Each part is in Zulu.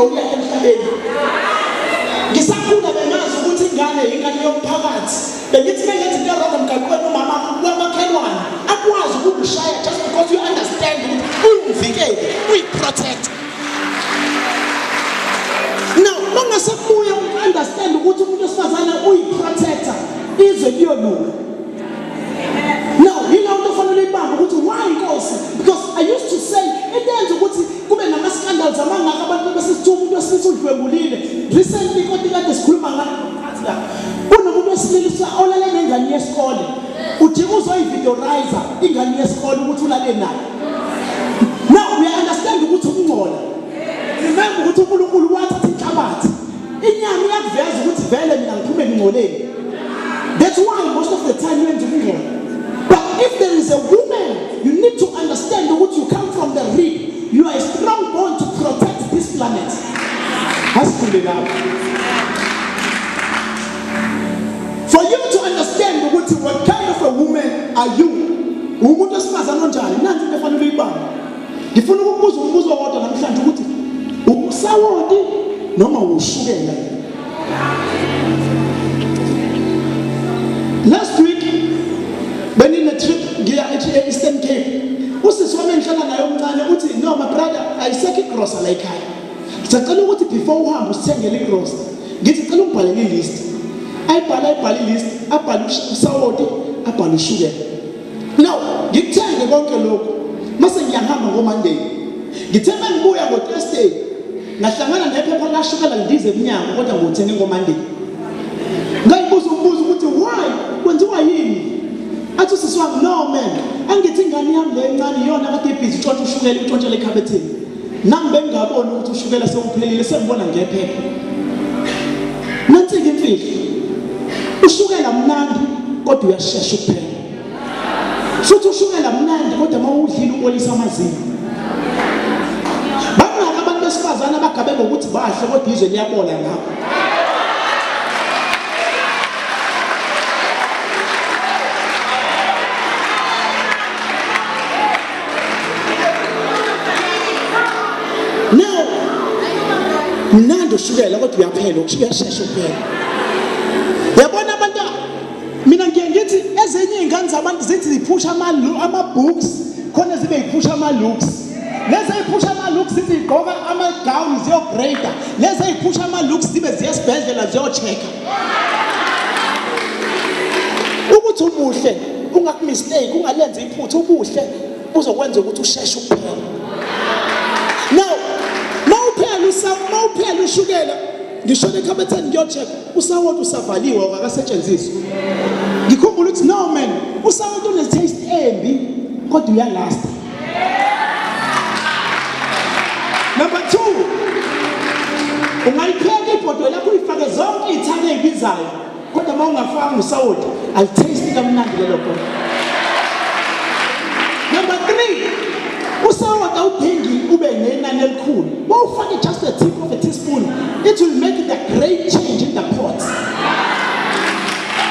ingqondo yakhe emhlabeni. Ngisakhula bengazi ukuthi ingane yomphakathi. Bengithi bengithi into wrong emgaqweni umama wamakhelwane akwazi ukukushaya just because you understand ukuthi uyivikele, uyiprotect. Now, mangasebuya understand ukuthi umuntu osifazana uyiprotector izwe liyolunga. Now, yilo nto fanele ibamba ukuthi why Nkosi? Because I used to say edenza ukuthi kube nama scandals amangaka abantu besithuma umuntu osifudlwebulile. Recently kodwa kade sikhuluma ngaphansi la. Kunomuntu wesilisa olale nengane yesikole. Udinga uzoyivideorizer ingane yesikole ukuthi ulale nayo. Now, we understand ukuthi ukungcola. Remember ukuthi uNkulunkulu wathatha inhlabathi. Inyama iyakuveza ukuthi vele mina ngiphume ngingcoleni. That's why most of the time when you but if there is a woman, you need to understand that you come from the rib. You are a strong bond to protect this planet. That's good enough. For you to understand what kind of a woman are you? Umuntu osifazana onjani? Nanti into efanele uyibambe. Ngifuna ukubuza umbuzo wodwa namhlanje ukuthi usawoti noma ushukela. Last week, when in a trip, ngiya Eastern Cape, usisi wami engihlala naye omncane uthi no my brother ayiseke igrosa la ekhaya. Ngicela ukuthi before uhamba usithengele igrosa. Ngithi cela ungibhalele ilist. Ayibhala ilist, abhala usawoti, abhala ushukela. Now, ngikuthenge konke lokho. Mase ngiyahamba ngoMonday. Ngithe mangibuya ngoThursday, ngahlangana nephepha lashukela ndize eminyango kodwa ngothenge ngoMonday. Ngayibuza umbuzo ukuthi why? Kwenziwa yini? Athi siswami no man. Angithi ingane yami le encane iyona kade ibhizi utshontsha ushukela utshontshele ekhabetheni. Nami bengingabona ukuthi ushukela sewuphelile sengibona ngephepha. Nansi ke imfihlo. Ushukela mnandi kodwa uyashesha ukuphela. Futhi ushukela mnandi kodwa mawudlile ubolisa amazinyo. Bangaka abantu besifazana abagabe ngokuthi bahle kodwa izwe liyabola ngabo. Mnandi ushukela kodwa uyaphela ukuyashesha ukuphela. Yabona abantu mina ngiyengithi ezenye ingane zabantu zithi ziphusha ama-books khona zibe yiphusha ama-looks. Lezi eyiphusha ama-looks zithi igqoka ama-gown ziyograder. Lezi eyiphusha ama-looks zibe ziyesibhedlela ziyochecker. Ukuthi umuhle ungakumistake ungalenza iphutha ubuhle uzokwenza ukuthi usheshe ukuphela. Now mawuphela ushukela ngishona ekhabetheni ngiyocheck usawoti usavaliwe akasetshenziswa. Ngikhumbula ukuthi no man usawoti une taste embi kodwa uyalasta. Number 2, ungayipheka ibhodwe lakho uyifake zonke izithako ezibizayo kodwa mawungafanga usawoti alitaste kamnandi lelo bhodwe. Number 3, usawoti awudingi ube nenani elikhulu. Mawufake just a tip of a teaspoon, it will make the great change in the pot.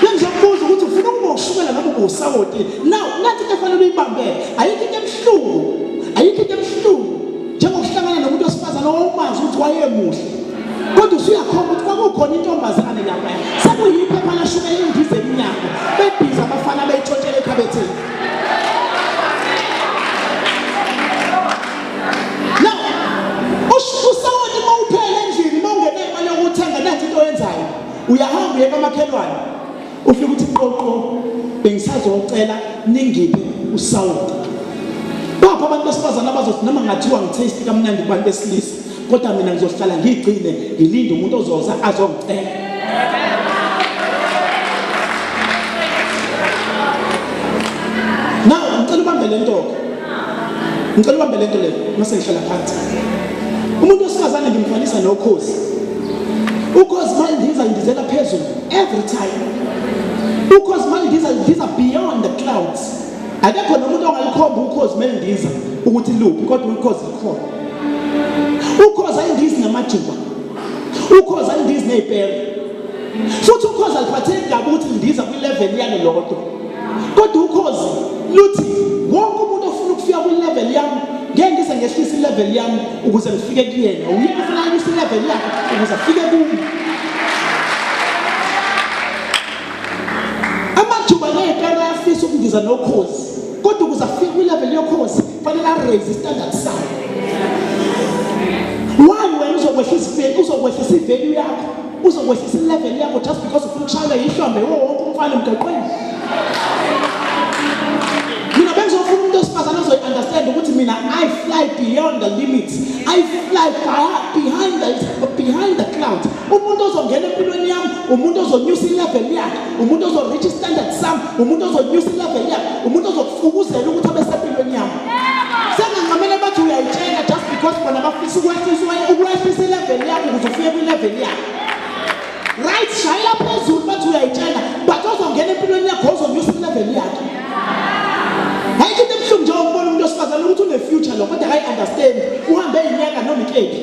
Ngizokubuza ukuthi ufuna ukushukela noma usawoti. Now, nathi ke fanele uyibambe. Ayikho into emhlungu. Njengokuhlangana nomuntu osifazana owumazi ukuthi wayemuhle. Kodwa usuyakhomba ukuthi kwakukhona intombazane lapha. Sekuyiphepha lashukela indize eminyaka. Bebhiza abafana beyitshotshela ekhabetheni. Uyahamba uye kamakhelwane ufika uthi qoqo bengisazocela ningiphe usawoti. Bapha abantu besifazana abazothi noma ngathiwa ngitaste kamnandi kubantu besilisa kodwa mina ngizohlala ngigcine ngilinde umuntu ozoza azongicela. Now ngicela ubambe lento le mase ngihlala phansi. Umuntu osifazana ngimfanisa noKhozi. Ukhozi mandiza ngizela phezulu every time. Ukhozi mandiza beyond the clouds. Akekho nomuntu ongalikhomba ukhozi mandiza ukuthi luphi kodwa ukhozi likhona. Ukhozi ayindizi namajuba. Ukhozi ayindizi nezipere. Futhi ukhozi aliphatheki kabi ukuthi ndiza kwi-level yalo lodwa. Kodwa ukhozi luthi wonke umuntu ofuna ukufika kwi-level yami ngeke ngize ngehlisa ilevel yami ukuze ngifike kuyena. Uyena ufuna ukuyisa ilevel yakhe ukuze afike kimi. Amathuba ngempela ayafisa ukundiza nokhozi. Kodwa ukuze afike kwilevel yokhozi fanele raise standard sayo. Why wena uzokwehlisa ivalue yakho, uzokwehlisa ilevel yakho just because ufuna ukushayela ihlombe wonke umfana emgaqweni? Mina bengizofuna umuntu osifazana ozoyi-understand ukuthi mina I fly beyond the limits. I fly behind the clouds. Umuntu ozongena empilweni yami, umuntu ozonyusa ilevel yakhe, umuntu ozo-reach standard sami, umuntu ozonyusa ilevel yakhe, umuntu ozokufukuzela ukuthi abe sempilweni yami. Sengangamele bathi uyayitshela just because bona bafisa ukwehlisa ilevel yakho ukuze ufike kwilevel yakho. Right, shayela phezulu bathi uyayitshela, but ozongena empilweni yakho ozonyusa ilevel yakhe. Hayi into ebuhlungu nje ukubona umuntu osifazana ukuthi une future lo kodwa hayi understand uhambe inyanga noma ikephi.